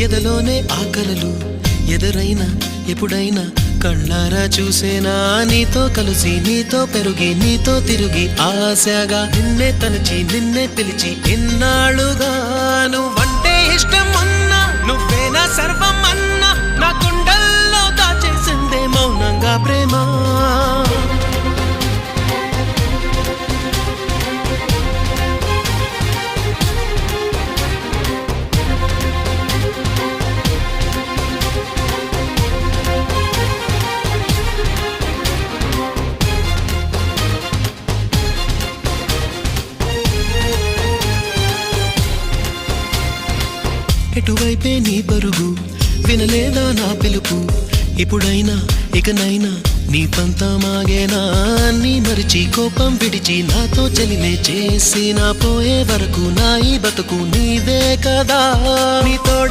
ఎదలోనే ఆకలలు ఎదురైనా ఎప్పుడైనా కళ్ళారా చూసేనా నీతో కలిసి నీతో పెరుగి నీతో తిరిగి ఆశగా నిన్నే తలచి నిన్నే పిలిచి ఇన్నాళ్ళుగా నువ్వంటే ఇష్టం అన్నా నువ్వేనా సర్వం అన్నా నా గుండెల్లో దాచేసిందే మౌనంగా ప్రేమ ఎటువైపే నీ పరుగు వినలేదా నా పిలుపు ఇప్పుడైనా ఇకనైనా నీ పంతమాగేనా నీ మరిచి కోపం విడిచి నాతో చెలిమే చేసి నా పోయే వరకు నా ఈ బతుకు నీదే కదా నీ తోడు